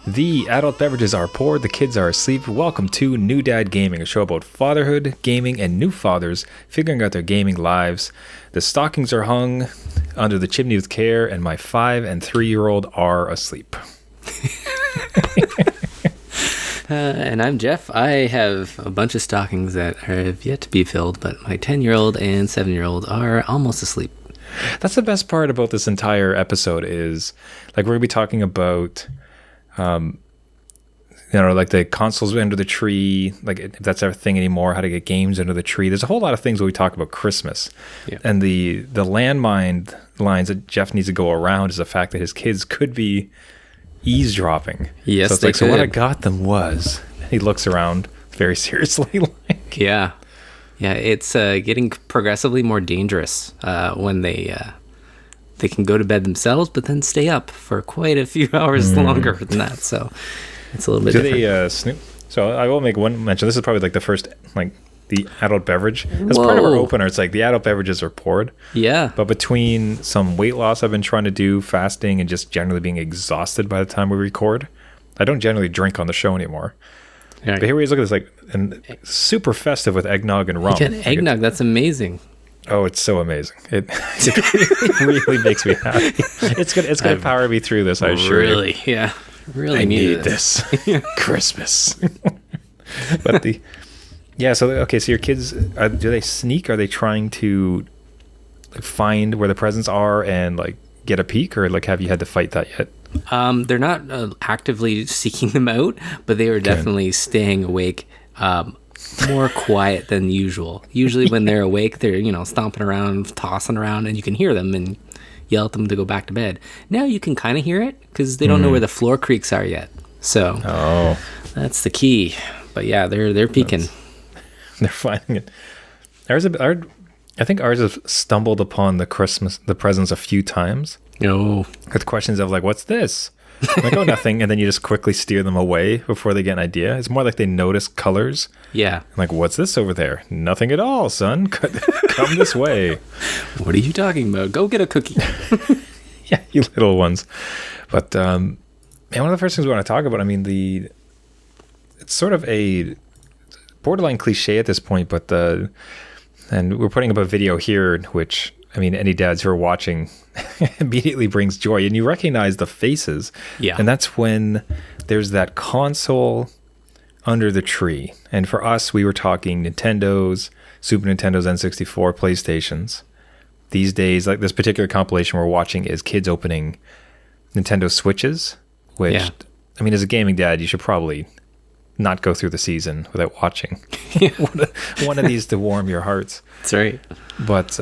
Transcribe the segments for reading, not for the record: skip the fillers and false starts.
The adult beverages are poured, the kids are asleep. Welcome to New Dad Gaming, a show about fatherhood, gaming, and new fathers figuring out their gaming lives. The stockings are hung under the chimney with care, and my 5 and 3-year-old are asleep. And I'm Jeff. I have a bunch of stockings that have yet to be filled, but my 10-year-old and 7-year-old are almost asleep. That's the best part about this entire episode is, like, we're going to be talking about... like the consoles under the tree, like if that's our thing anymore, how to get games under the tree. There's a whole lot of things when we talk about Christmas. Yeah. And the landmine lines that Jeff needs to go around is the fact that his kids could be eavesdropping. Yes, so it's they like, could. So what I got them was, he looks around very seriously. Yeah, it's getting progressively more dangerous when they can go to bed themselves, but then stay up for quite a few hours longer than that. So it's a little bit different. Do they snoop? So I will make one mention. This is probably like the first, like the adult beverage. As part of our opener, it's like the adult beverages are poured. Yeah. But between some weight loss I've been trying to do, fasting, and just generally being exhausted by the time we record, I don't generally drink on the show anymore. Yeah. But here he is, look at this, like, and super festive with eggnog and rum. You get eggnog, that's amazing. Oh, it's so amazing. It really makes me happy. It's gonna power me through this, I assure you. Really, yeah. Really I need this. Christmas. But so your kids, do they sneak? Are they trying to find where the presents are and like get a peek, or like have you had to fight that yet? They're not actively seeking them out, but they are definitely staying awake. More quiet than usual. Usually when they're awake, they're, stomping around, tossing around, and you can hear them and yell at them to go back to bed. Now you can kind of hear it because they don't know where the floor creaks are yet. So that's the key. But yeah, they're peeking. They're finding it. I think ours have stumbled upon the presents a few times. No. With questions of like, what's this? Like, oh, nothing. And then you just quickly steer them away before they get an idea. It's more like they notice colors. Yeah. I'm like, what's this over there? Nothing at all, son. Come this way. What are you talking about? Go get a cookie. Yeah, you little ones. But, one of the first things we want to talk about, it's sort of a borderline cliche at this point, but and we're putting up a video here, which... any dads who are watching immediately brings joy, and you recognize the faces. Yeah. And that's when there's that console under the tree. And for us, we were talking Nintendos, Super Nintendos, N64, PlayStations. These days, like this particular compilation we're watching is kids opening Nintendo Switches, which, as a gaming dad, you should probably not go through the season without watching one of these to warm your hearts. That's right. But,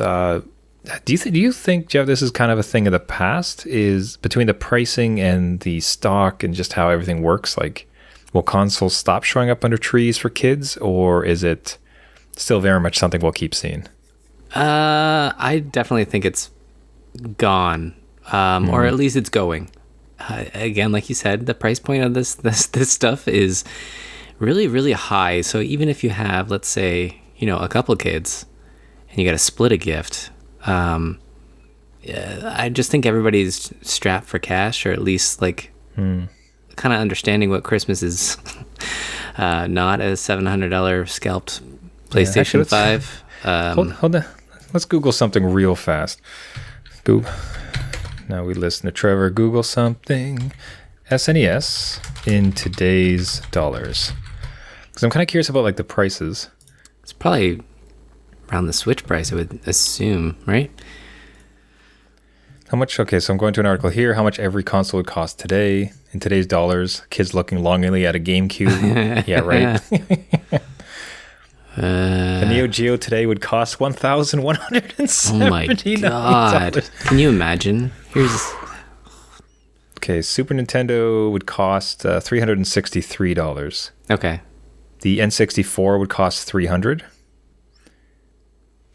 do you think, Jeff, this is kind of a thing of the past, is between the pricing and the stock and just how everything works? Like, will consoles stop showing up under trees for kids, or is it still very much something we'll keep seeing? I definitely think it's gone, or at least it's going. Again, like you said, the price point of this stuff is really, really high. So even if you have, let's say, a couple kids and you got to split a gift, I just think everybody's strapped for cash, or at least like kind of understanding what Christmas is. Not a $700 scalped PlayStation 5. Hold on. Let's Google something real fast. Google. Now we listen to Trevor. Google something. SNES in today's dollars. Because I'm kind of curious about like the prices. It's probably around the Switch price, I would assume, right? How much? Okay, so I'm going to an article here. How much every console would cost today in today's dollars? Kids looking longingly at a GameCube. Yeah, right. The Neo Geo today would cost $1,170. Oh my god! Can you imagine? Okay, Super Nintendo would cost $363. Okay. The N64 would cost $300.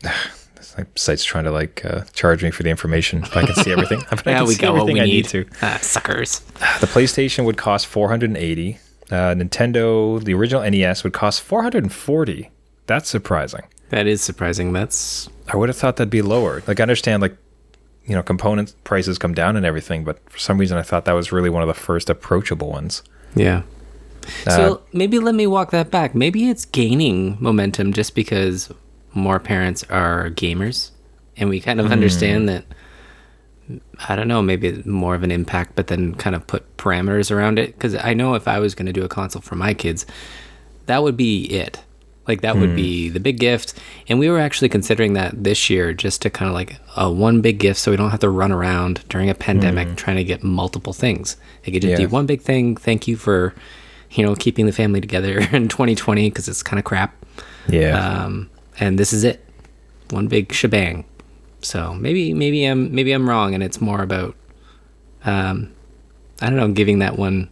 This site's trying to charge me for the information. If I can see everything. We got what we need. To. Suckers. The PlayStation would cost $480. Nintendo, the original NES, would cost $440. That's surprising. That is surprising. I would have thought that'd be lower. Like, I understand, component prices come down and everything, but for some reason I thought that was really one of the first approachable ones. Yeah. So maybe let me walk that back. Maybe it's gaining momentum just because more parents are gamers, and we kind of understand that. I don't know, maybe it's more of an impact, but then kind of put parameters around it. Because I know if I was going to do a console for my kids, that would be it. Like that would be the big gift. And we were actually considering that this year, just to kind of like a one big gift, so we don't have to run around during a pandemic trying to get multiple things. They could just do one big thing. Thank you for, keeping the family together in 2020 because it's kind of crap. Yeah. And this is it, one big shebang. So maybe I'm wrong, and it's more about, I don't know, giving that one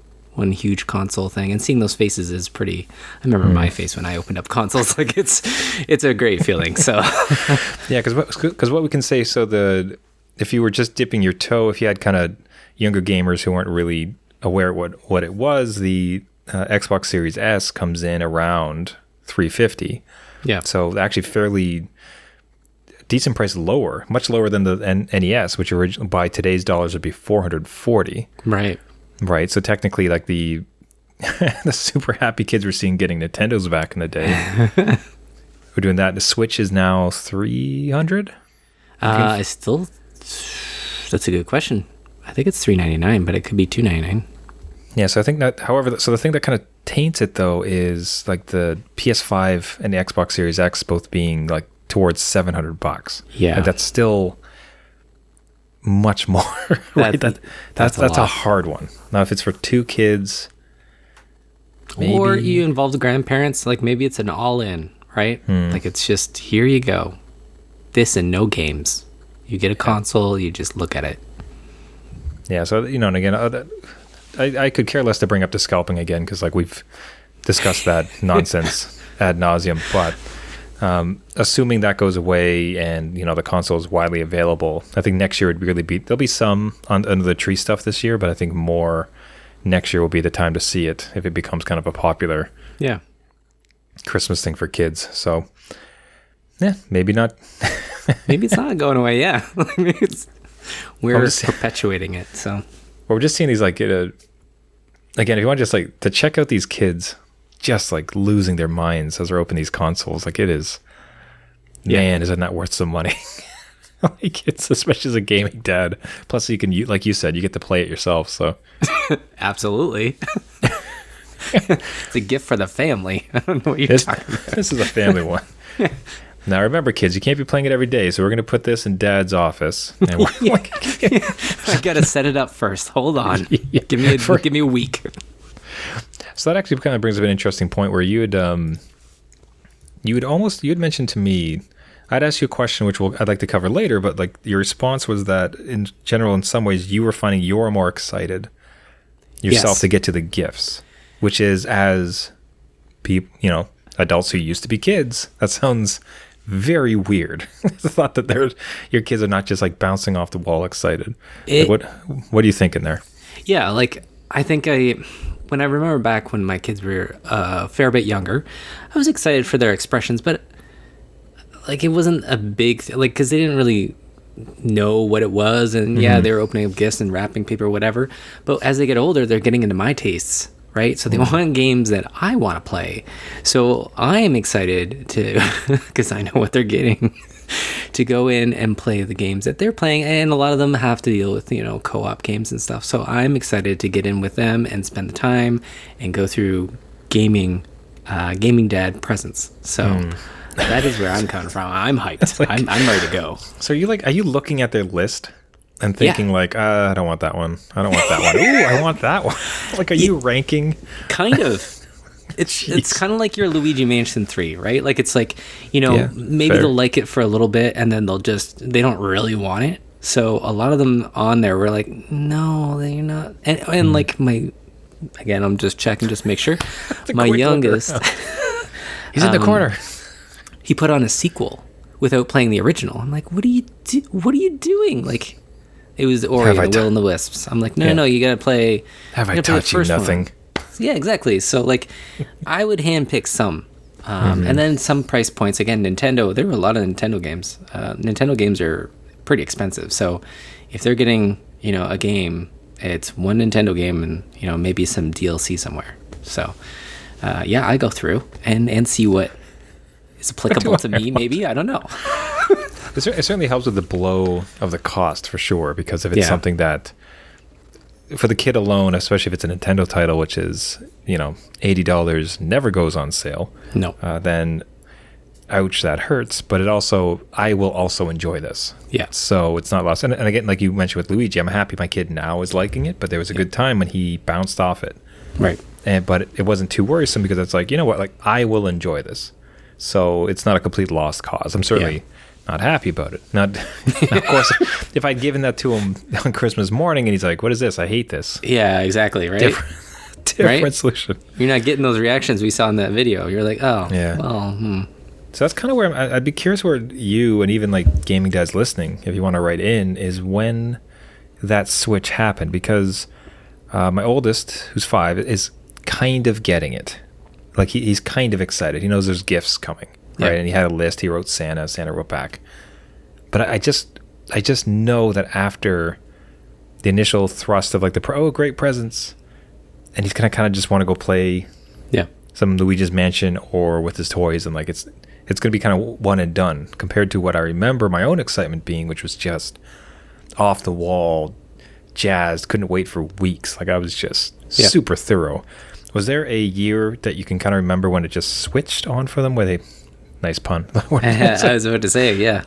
huge console thing, and seeing those faces is pretty. I remember my face when I opened up consoles. Like it's a great feeling. So yeah, because what we can say, so if you were just dipping your toe, if you had kind of younger gamers who weren't really aware what it was, the Xbox Series S comes in around $350. Yeah. So actually fairly decent price lower, much lower than the NES, which originally by today's dollars would be $440. Right. So technically, like the super happy kids we're seeing getting Nintendos back in the day, we're doing that. The Switch is now $300. That's a good question. I think it's $399, but it could be $299. Yeah. So I think that, however, so the thing that kind of taints it though is like the PS5 and the Xbox Series X both being like towards $700. Yeah. And that's still much more. Right? That's a hard one. Now, if it's for two kids, maybe. Or you involve the grandparents, like maybe it's an all-in, right? Like it's just, here you go. This and no games. You get a console, you just look at it. Yeah, so, and again, I could care less to bring up the scalping again, because like we've discussed that nonsense ad nauseum, but assuming that goes away and the console is widely available, I think next year would really be, there'll be some under the tree stuff this year, but I think more next year will be the time to see it if it becomes kind of a popular Christmas thing for kids. So yeah, maybe not. Maybe it's not going away. Yeah. We're perpetuating it. So well, we're just seeing these like again, if you want just like to check out these kids just like losing their minds as they're opening these consoles, like it is, man, isn't that worth some money? Like it's, especially as a gaming dad. Plus, you can, like you said, you get to play it yourself. So absolutely, it's a gift for the family. I don't know what you're talking about. This is a family one. Now remember, kids, you can't be playing it every day. So we're going to put this in Dad's office. And we're I got to set it up first. Hold on, give me a week. So that actually kind of brings up an interesting point where you had mentioned to me, I'd ask you a question which I'd like to cover later, but like your response was that in general, in some ways, you were finding you're more excited yourself to get to the gifts, which is as people, adults who used to be kids. That sounds very weird. The thought that your kids are not just like bouncing off the wall excited. What are you thinking there? Yeah, like I think when I remember back when my kids were a fair bit younger, I was excited for their expressions, but like it wasn't a big like because they didn't really know what it was, and they were opening up gifts and wrapping paper, whatever. But as they get older, they're getting into my tastes, right? So they want games that I want to play. So I am excited to, because I know what they're getting, to go in and play the games that they're playing. And a lot of them have to deal with, co-op games and stuff. So I'm excited to get in with them and spend the time and go through gaming dad presents. So that is where I'm coming from. I'm hyped. Like, I'm ready to go. So are you looking at their list and thinking like, I don't want that one. I don't want that one. Ooh, I want that one. Like, are you ranking? Kind of. It's kind of like your Luigi Mansion 3, right? Like, it's like, maybe fair. They'll like it for a little bit and then they don't really want it. So a lot of them on there were like, no, they're not. And like again, I'm just checking, just make sure. My youngest. He's in the corner. He put on a sequel without playing the original. I'm like, what are you doing? Like, it was Ori and the Will and the Wisps. I'm like, no, you gotta play. Have I taught you nothing? One. Yeah, exactly. So like, I would handpick some, and then some price points. Again, Nintendo. There were a lot of Nintendo games. Nintendo games are pretty expensive. So if they're getting a game It's one Nintendo game and, you know, maybe some DLC somewhere. So, yeah, I go through and see what is applicable to me, maybe. I don't know. It certainly helps with the blow of the cost, for sure, because if it's something that, for the kid alone, especially if it's a Nintendo title, which is, you know, $80, never goes on sale. No. Then, ouch, that hurts. But it also, I will also enjoy this. Yeah. So it's not lost. And again, like you mentioned with Luigi, I'm happy my kid now is liking it, but there was a good time when he bounced off it. Right. But it wasn't too worrisome because it's like, you know what, like I will enjoy this. So it's not a complete lost cause. I'm certainly not happy about it. Not, of course, if I'd given that to him on Christmas morning and he's like, what is this? I hate this. Yeah, exactly, right? Different solution. You're not getting those reactions we saw in that video. You're like, oh, well, So that's kind of where I'd be curious where you and even like gaming dads listening, if you want to write in, is when that switch happened. Because my oldest, who's 5, is kind of getting it. Like he's kind of excited. He knows there's gifts coming, right? And he had a list. He wrote Santa. Santa wrote back. But I just know that after the initial thrust of like great presents, and he's gonna kind of just want to go play, some Luigi's Mansion or with his toys, and like it's gonna be kind of one and done compared to what I remember my own excitement being, which was just off the wall, jazzed, couldn't wait for weeks. Like I was just super thorough. Was there a year that you can kind of remember when it just switched on for them? Where they, nice pun. I was about to say, yeah.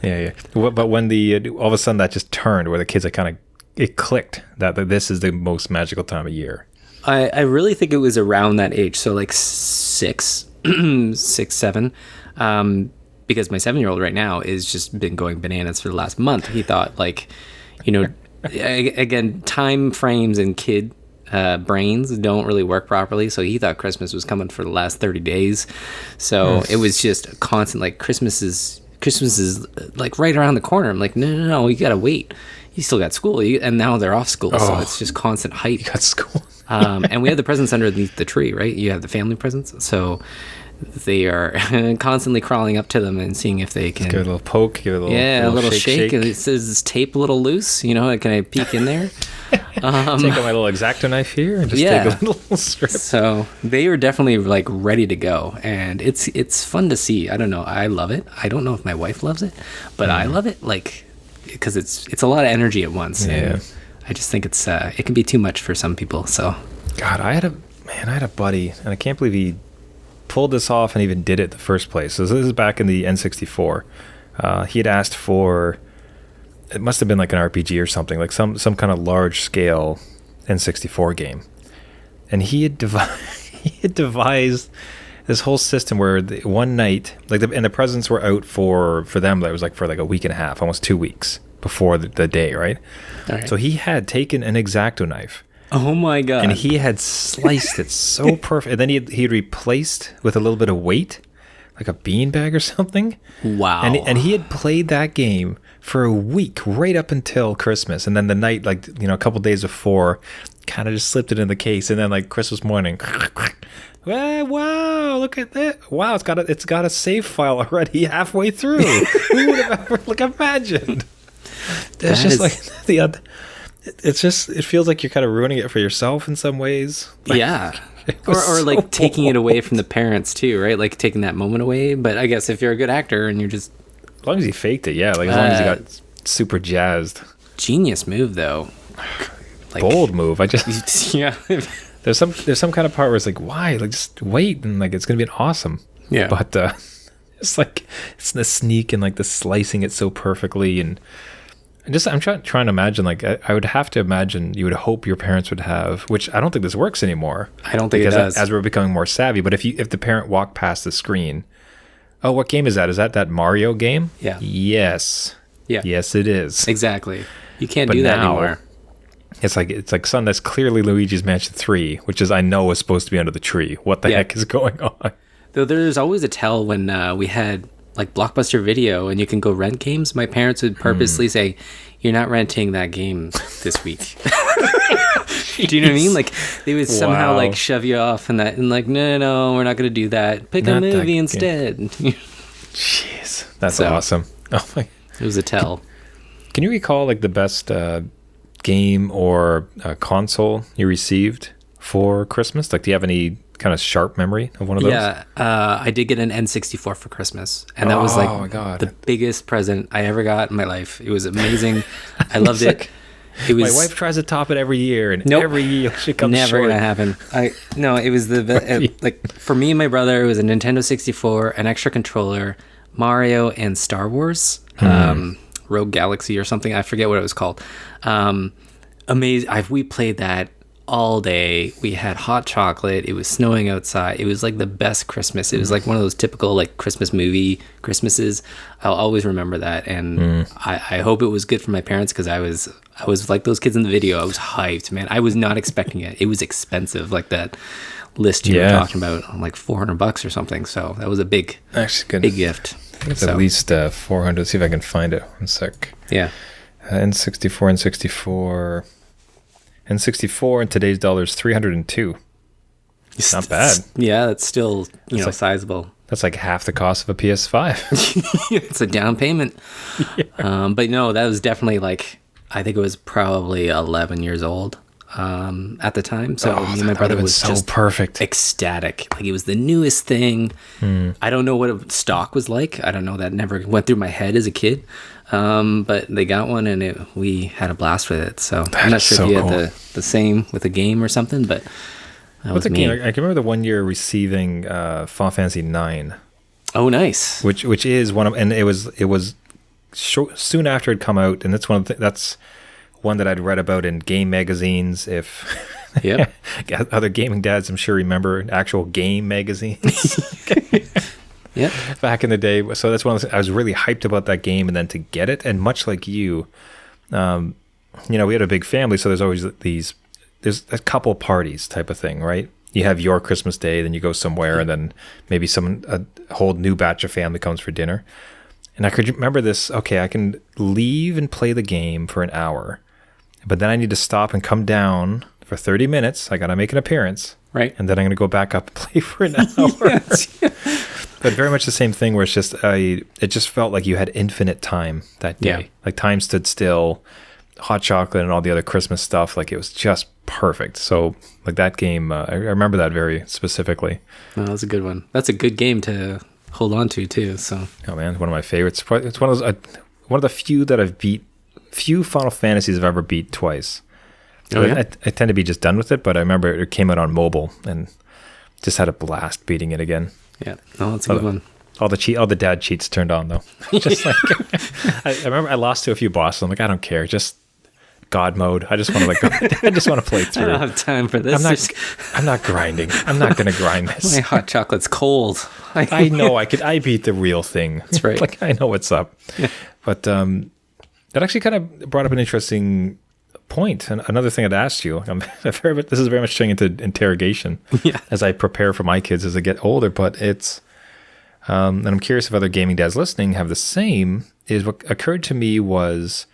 But when all of a sudden that just turned, where the kids it clicked that this is the most magical time of year. I really think it was around that age, so like 6, 7, because my 7-year-old right now is just been going bananas for the last month. He thought like, you know, again, time frames and kid brains don't really work properly, so he thought Christmas was coming for the last 30 days. So it was just a constant, like, Christmas is like right around the corner. I'm like, no, you gotta wait. You still got school, and now they're off school, so it's just constant hype. You got school. And we have the presents underneath the tree, right? You have the family presents, so they are constantly crawling up to them and seeing if they can give it a little poke, give it a little shake. And it says, "Is tape a little loose? You know, can I peek in there?" Take out my little X-Acto knife here and just take a little strip. So they are definitely like ready to go, and it's fun to see. I don't know, I love it. I don't know if my wife loves it, but I love it, like, because it's a lot of energy at once. And I just think it can be too much for some people. So God, I had a buddy, and I can't believe he pulled this off and even did it in the first place. So this is back in the N64. He had asked for, it must have been like an RPG or something, like some kind of large scale N64 game. And he had devised this whole system where one night, like and the presents were out for them, that was like for like a week and a half, almost 2 weeks before the day, right? All right. So he had taken an X-Acto knife. Oh my God. And he had sliced it so perfect. And then he had replaced with a little bit of weight, like a beanbag or something. Wow. And he had played that game for a week, right up until Christmas. And then the night, like, you know, a couple days before, kind of just slipped it in the case. And then like Christmas morning, wow, look at that. Wow, it's got a save file already halfway through. Who would have ever imagined? It's just like it feels like you're kind of ruining it for yourself in some ways. Like, or like taking it away from the parents too, right? Like taking that moment away. But I guess if you're a good actor and you're just, as long as he faked it, like as long as he got super jazzed. Genius move though. Like, bold move. There's some kind of part where it's like, why? Like, just wait, and like it's gonna be awesome. Yeah. But it's like it's the sneak and like the slicing it so perfectly, and I'm trying to imagine, like, I would have to imagine you would hope your parents would have, which I don't think this works anymore. I don't think it does. As we're becoming more savvy. But if the parent walked past the screen, oh, what game is that? Is that Mario game? Yeah. Yes. Yeah. Yes, it is. Exactly. You can't do that anymore. It's like, son, that's clearly Luigi's Mansion 3, which I know is supposed to be under the tree. What the heck is going on? Though there's always a tell when we had like Blockbuster Video and you can go rent games. My parents would purposely say, "You're not renting that game this week." Do you know what I mean? Like they would somehow like shove you off and like, no, we're not going to do that. Pick a movie instead. Jeez, that's awesome. Oh my! It was a tell. Can you recall like the best game or console you received for Christmas? Like, do you have any kind of sharp memory of one of those? Yeah, I did get an N64 for Christmas, and that was like my God. the biggest present I ever got in my life. It was amazing. I loved it. It was, my wife tries to top it every year, and Nope. every year she comes never short. gonna happen. It was like for me and my brother, it was a Nintendo 64, an extra controller, Mario, and Star Wars, Rogue Galaxy or something. I forget what it was called. Amazing. We played that all day. We had hot chocolate. It was snowing outside. It was like the best Christmas. It was like one of those typical like Christmas movie Christmases. I'll always remember that, and I hope it was good for my parents, because I was like those kids in the video. I was hyped, man. I was not expecting it. It was expensive, like that list you were talking about, like $400 or something. So that was a big, Actually, good. big gift. I think it's at least 400. See if I can find it. One sec. Yeah. N64. N64 in today's dollars, 302. Not bad. Yeah, that's still sizable. That's like half the cost of a PS5. It's a down payment. But no, that was definitely like, I think it was probably 11 years old at the time. So me and my brother was so just perfect. ecstatic. Like, it was the newest thing. I don't know what stock was like. I don't know. That never went through my head as a kid. But they got one, and we had a blast with it. So I'm not sure if you had the same with a game or something, but that was me. I can remember the one year receiving Final Fantasy 9. Oh, nice. Which is one of, and it was soon after it come out, and that's that's one that I'd read about in game magazines. If Yep. other gaming dads, I'm sure, remember actual game magazines. Yep. Back in the day. So that's one of the, I was really hyped about that game, and then to get it, and much like you, we had a big family, so there's always there's a couple parties type of thing, right? You have your Christmas day, then you go somewhere, and then maybe a whole new batch of family comes for dinner. And I could remember this, okay, I can leave and play the game for an hour, but then I need to stop and come down for 30 minutes. I got to make an appearance. Right. And then I'm going to go back up and play for an hour. But very much the same thing, where it's just, it just felt like you had infinite time that day. Yeah. Like, time stood still, hot chocolate and all the other Christmas stuff. Like, it was just perfect. So like that game, I remember that very specifically. No, that's a good one. That's a good game to hold on to too. So, oh man, one of my favorites. It's one of those, one of the few that I've beat. Few Final Fantasies I've ever beat twice. Oh, yeah? I tend to be just done with it, but I remember it came out on mobile and just had a blast beating it again. Yeah, no, that's a good one. All the dad cheats turned on though. Just like I remember I lost to a few bosses. I'm like, I don't care, just God mode. I just want to I just want to play through. I don't have time for this. I'm not grinding. I'm not going to grind this. My hot chocolate's cold. I know I beat the real thing. That's right. Like, I know what's up. Yeah. But that actually kind of brought up an interesting point. And another thing I'd asked you, this is very much turning into interrogation as I prepare for my kids as they get older, but it's, and I'm curious if other gaming dads listening have the same, is what occurred to me was,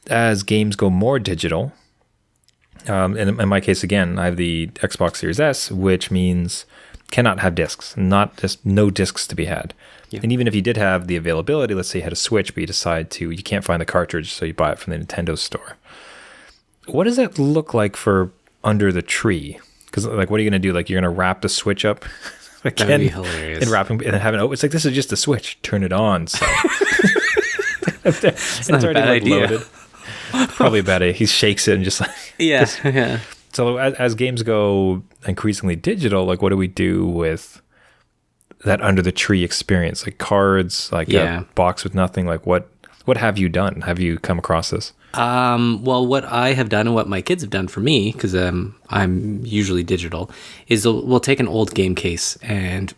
as games go more digital, and in my case, again, I have the Xbox Series S, which means cannot have discs, no discs to be had. Yeah. And even if you did have the availability, let's say you had a Switch, but you can't find the cartridge, so you buy it from the Nintendo store. What does that look like for under the tree? Because like, what are you going to do? Like, you're going to wrap the Switch up again, that'd be hilarious, and wrap and have it. It's like, this is just a Switch. Turn it on. So it's not a bad idea. Loaded. Probably a bad idea. He shakes it and just like yeah. So as games go increasingly digital, like, what do we do with that under the tree experience? Like cards, like a box with nothing. Like, what have you done? Have you come across this? Well, what I have done and what my kids have done for me, because I'm usually digital, is we'll take an old game case and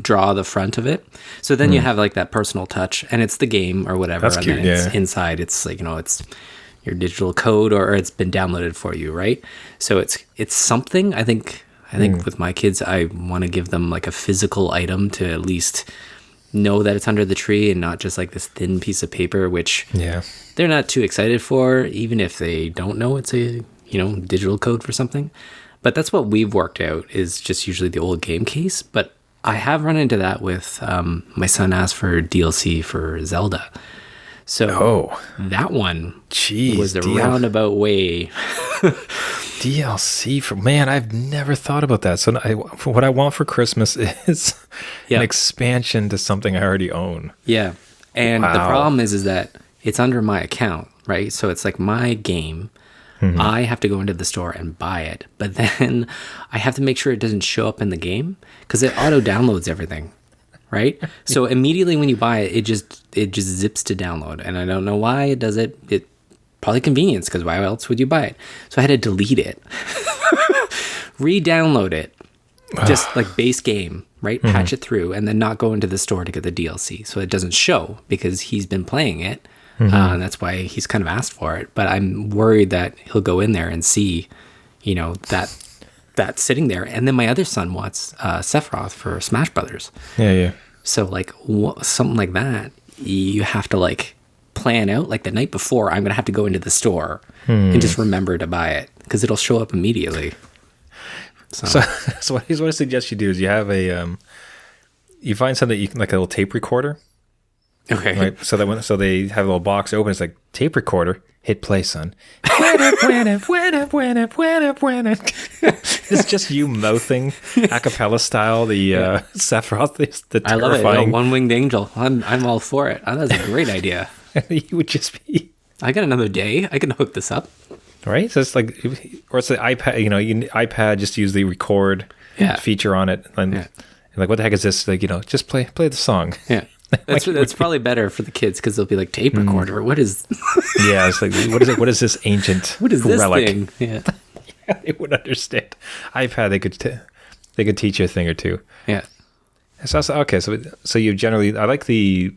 draw the front of it. So then you have like that personal touch, and it's the game or whatever. That's and cute, then it's inside, it's like, it's your digital code, or it's been downloaded for you, right? So it's something. I think with my kids, I want to give them like a physical item to at least know that it's under the tree, and not just like this thin piece of paper, which they're not too excited for, even if they don't know it's a digital code for something. But that's what we've worked out, is just usually the old game case. But I have run into that with my son asked for DLC for Zelda. So Oh, that one jeez. was the roundabout way. DLC for man, I've never thought about that. So what I want for Christmas is Yeah. an expansion to something I already own. Yeah. And the Wow. problem is that it's under my account, right? So it's like my game. I have to go into the store and buy it, but then I have to make sure it doesn't show up in the game because it auto downloads everything, right? So immediately when you buy it, it just zips to download, and I don't know why it does it. It probably convenience, because why else would you buy it? So I had to delete it, re-download it, just like base game, right? Patch it through, and then not go into the store to get the DLC, so it doesn't show because he's been playing it. And that's why he's kind of asked for it. But I'm worried that he'll go in there and see, that sitting there. And then my other son wants Sephiroth for Smash Brothers. Yeah. So like something like that, you have to like plan out. Like the night before, I'm gonna have to go into the store and just remember to buy it because it'll show up immediately. So what I suggest you do is you have you find something you can, like a little tape recorder. Okay. Right. So they have a little box open. It's like tape recorder. Hit play, son. It's just you mouthing a cappella style the Sephiroth, the I love it. terrifying. One winged angel. I'm all for it. That's a great idea. You would just be I got another day. I can hook this up. right. So it's like, or it's the iPad. iPad just use the record feature on it, and like, what the heck is this? Like, just play the song. Yeah. That's probably better for the kids because they'll be like, tape recorder. What is? Yeah, it's like, what is it? What is this ancient What is this relic? thing? Yeah. They would understand. iPad, they could teach you a thing or two. Yeah. So okay, so you generally, I like the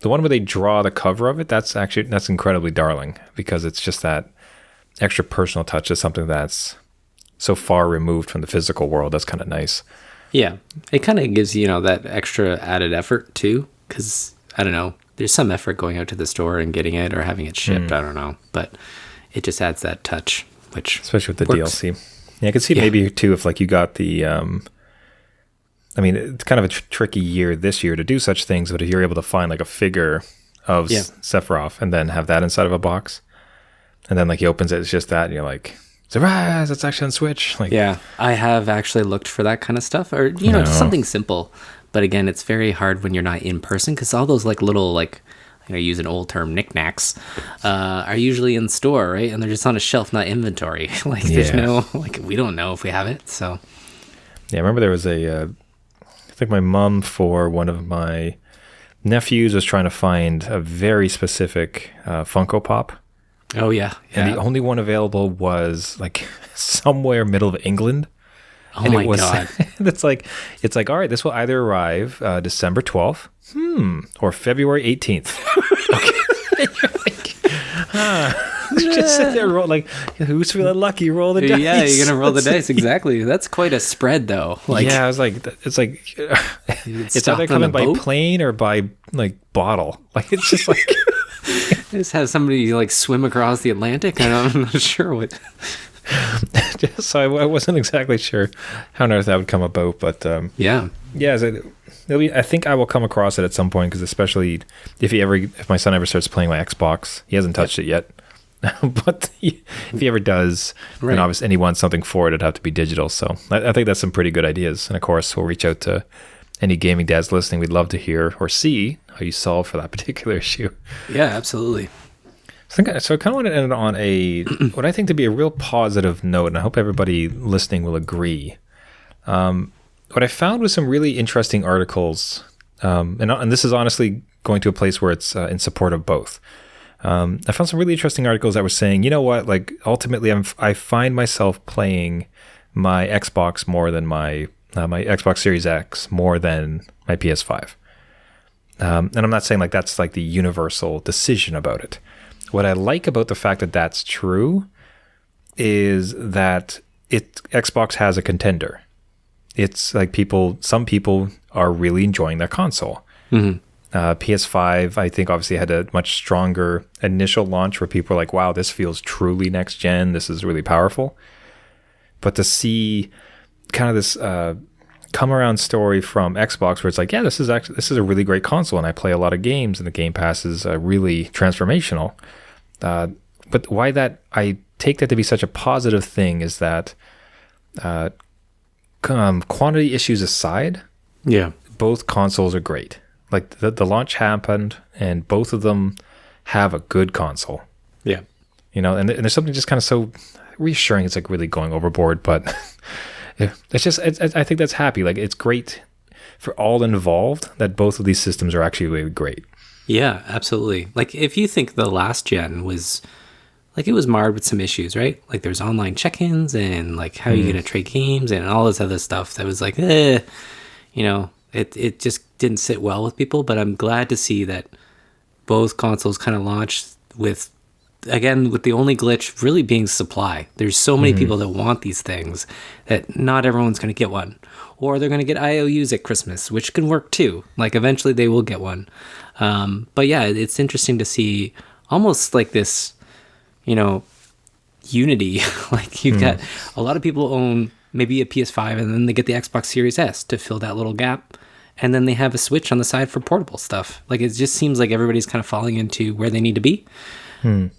one where they draw the cover of it. That's incredibly darling because it's just that extra personal touch to something that's so far removed from the physical world. That's kind of nice. Yeah. It kind of gives, that extra added effort too. Because, I don't know, there's some effort going out to the store and getting it or having it shipped. I don't know. But it just adds that touch, which Especially with the works. DLC. Yeah, I could see maybe too if like you got the, I mean, it's kind of a tricky year this year to do such things, but if you're able to find like a figure of Sephiroth and then have that inside of a box, and then like he opens it, it's just that, and you're like, surprise, it's actually on Switch. Like, Yeah. I have actually looked for that kind of stuff or, just something simple. But again, it's very hard when you're not in person because all those like little like, use an old term, knickknacks, are usually in store, right? And they're just on a shelf, not inventory. Like there's no, like we don't know if we have it. So yeah, I remember there was I think my mom for one of my nephews was trying to find a very specific Funko Pop. Oh yeah. And the only one available was like somewhere middle of England. Oh and my it was, God. it's like, all right, this will either arrive December 12th, or February 18th. Just sit there, like, who's feeling lucky? Roll the dice. Yeah, you're gonna roll the dice. Exactly. That's quite a spread, though. Like, yeah, I was like, it's like, it's stopped either on coming a by boat? plane or by like bottle. Like, it's just like, just have somebody like swim across the Atlantic. I'm not sure what. so I wasn't exactly sure how on earth that would come about, but Yeah. I think I will come across it at some point because especially if my son ever starts playing my Xbox, he hasn't touched it yet. But if he ever does, Right. and obviously and he wants something for it, it'd have to be digital. So I think that's some pretty good ideas. And of course, we'll reach out to any gaming dads listening. We'd love to hear or see how you solve for that particular issue. Yeah, absolutely. So I kind of want to end on what I think to be a real positive note, and I hope everybody listening will agree. What I found was some really interesting articles, and this is honestly going to a place where it's in support of both. I found some really interesting articles that were saying, you know what, like ultimately I find myself playing my Xbox more than my Xbox Series X more than my PS5. And I'm not saying like that's like the universal decision about it. What I like about the fact that that's true is that Xbox has a contender. It's like some people are really enjoying that console. Mm-hmm. PS5, I think obviously had a much stronger initial launch where people are like, wow, this feels truly next gen. This is really powerful. But to see kind of this come around story from Xbox where it's like, yeah, this is a really great console, and I play a lot of games, and the Game Pass is really transformational. But why that I take that to be such a positive thing is that quantity issues aside, Yeah. both consoles are great. Like the launch happened, and both of them have a good console. Yeah. You know, and there's something just kind of so reassuring. It's like really going overboard, but it's just I think that's happy. Like it's great for all involved that both of these systems are actually really great. Yeah, absolutely. Like if you think the last gen was like it was marred with some issues, right? Like there's online check-ins and like how you gonna trade games and all this other stuff that was like, you know, it just didn't sit well with people. But I'm glad to see that both consoles kind of launched with, again, with the only glitch really being supply. There's so many people that want these things that not everyone's going to get one, or they're going to get IOUs at Christmas, which can work too. Like eventually they will get one. But yeah, it's interesting to see almost like this, you know, unity. Like you've got a lot of people own maybe a PS5 and then they get the Xbox Series S to fill that little gap. And then they have a Switch on the side for portable stuff. Like it just seems like everybody's kind of falling into where they need to be. I'm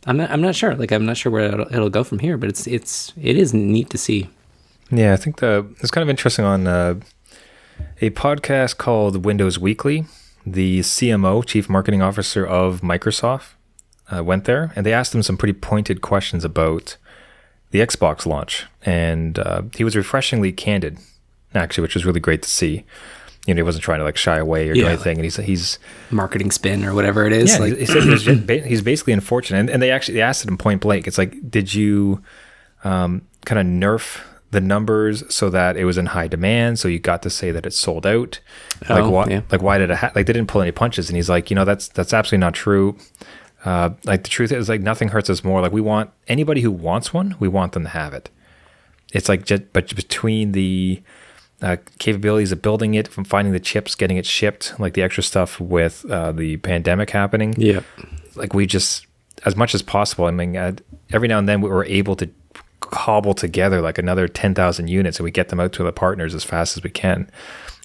not sure. Like I'm not sure where it'll go from here, but it is neat to see. Yeah, I think it's kind of interesting on a podcast called Windows Weekly. The CMO, Chief Marketing Officer of Microsoft, went there, and they asked him some pretty pointed questions about the Xbox launch, and he was refreshingly candid, actually, which was really great to see. You know, he wasn't trying to like shy away or do anything, and he's marketing spin or whatever it is. Yeah, like, he said he's basically unfortunate, and they asked him point blank. It's like, did you kind of nerf the numbers so that it was in high demand, so you got to say that it sold out? Why did it like they didn't pull any punches? And he's like, you know, that's absolutely not true. Like the truth is, like nothing hurts us more. Like we want anybody who wants one, we want them to have it. It's like but between the capabilities of building it, from finding the chips, getting it shipped, like the extra stuff with the pandemic happening. Yeah, like we just, as much as possible. I mean, every now and then we were able to cobble together like another 10,000 units, and we get them out to the partners as fast as we can.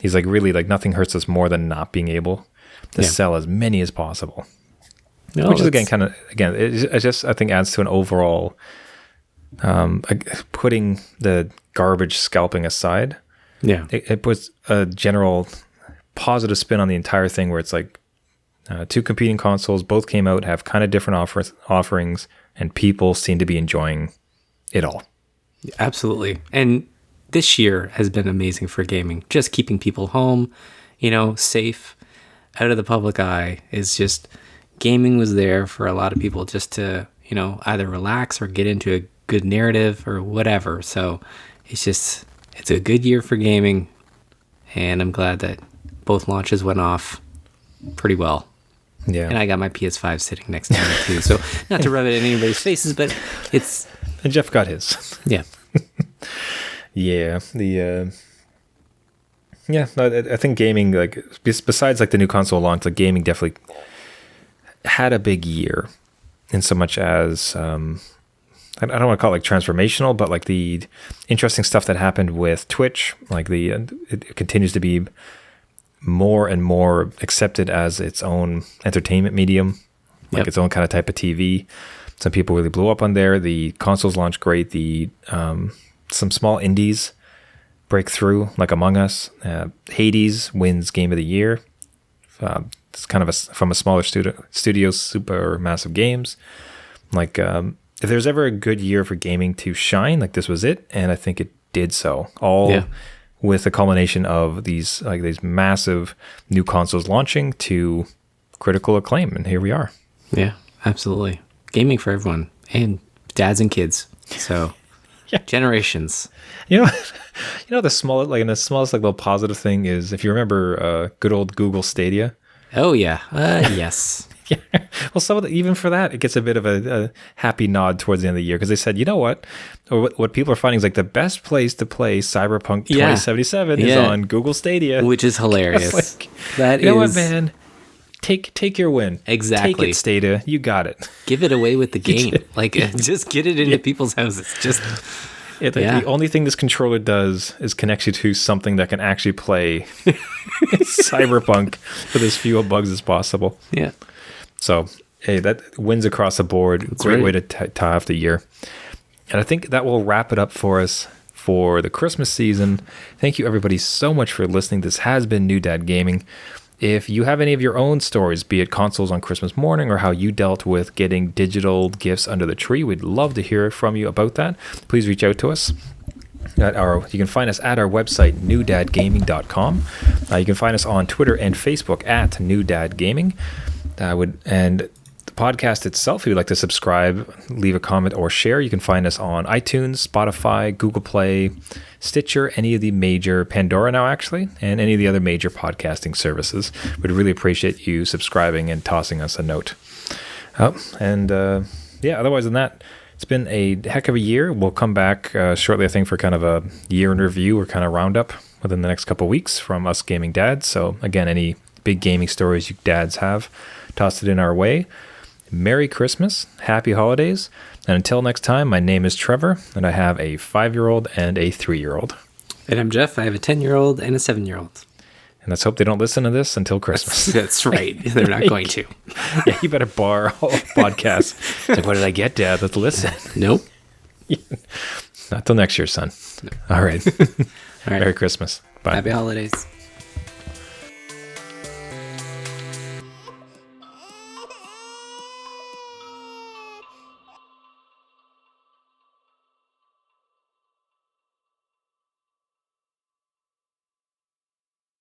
He's like, really, like nothing hurts us more than not being able to sell as many as possible. No, which is it just I think adds to an overall putting the garbage scalping aside. Yeah, it puts a general positive spin on the entire thing, where it's like two competing consoles, both came out, have kind of different offerings, and people seem to be enjoying it all. Absolutely. And this year has been amazing for gaming. Just keeping people home, you know, safe, out of the public eye. Is just, gaming was there for a lot of people just to, you know, either relax or get into a good narrative or whatever. So it's a good year for gaming, and I'm glad that both launches went off pretty well. Yeah. And I got my PS5 sitting next to me too. So not to rub it in anybody's faces, but it's... And Jeff got his. Yeah. Yeah. I think gaming, like, besides like the new console launch, like gaming definitely had a big year, in so much as... I don't want to call it like transformational, but like the interesting stuff that happened with Twitch, like it continues to be more and more accepted as its own entertainment medium, like its own kind of type of TV. Some people really blew up on there. The consoles launched great. Some small indies break through, like Among Us. Hades wins Game of the Year. It's kind of from a smaller studio, super massive games. Like, if there's ever a good year for gaming to shine, like this was it, and I think it did so. With a culmination of these massive new consoles launching to critical acclaim, and here we are. Yeah, absolutely. Gaming for everyone, and dads and kids. So, generations. You know the smallest little positive thing is, if you remember, good old Google Stadia. Oh yeah, yes. Yeah. Well, even for that, it gets a bit of a happy nod towards the end of the year, because they said, you know what? What people are finding is like the best place to play Cyberpunk 2077 is on Google Stadia, which is hilarious. Like, you know what, man? Take your win. Exactly. Take it, Stadia. You got it. Give it away with the game. Like, just get it into people's houses. Just The only thing this controller does is connects you to something that can actually play Cyberpunk with as few bugs as possible. Yeah. So, hey, that wins across the board. That's Great right. way to tie off the year. And I think that will wrap it up for us for the Christmas season. Thank you, everybody, so much for listening. This has been New Dad Gaming. If you have any of your own stories, be it consoles on Christmas morning or how you dealt with getting digital gifts under the tree, we'd love to hear from you about that. Please reach out to us. You can find us at our website, newdadgaming.com. You can find us on Twitter and Facebook at newdadgaming. And the podcast itself, if you'd like to subscribe, leave a comment, or share, you can find us on iTunes, Spotify, Google Play, Stitcher, any of the major, Pandora now actually, and any of the other major podcasting services. We'd really appreciate you subscribing and tossing us a note. Otherwise than that, it's been a heck of a year. We'll come back shortly, I think, for kind of a year in review or kind of roundup within the next couple of weeks from us gaming dads. So again, any big gaming stories you dads have, toss it in our way. Merry Christmas, happy holidays, and until next time, my name is Trevor, and I have a 5-year-old and a 3-year-old. And I'm Jeff. I have a 10-year-old and a 7-year-old. And let's hope they don't listen to this until Christmas. That's right. They're not going to. Yeah, you better bar a whole podcast. It's like, what did I get, Dad? Let's listen. Nope. Not till next year, son. All right. All right. Merry Christmas. Bye. Happy holidays.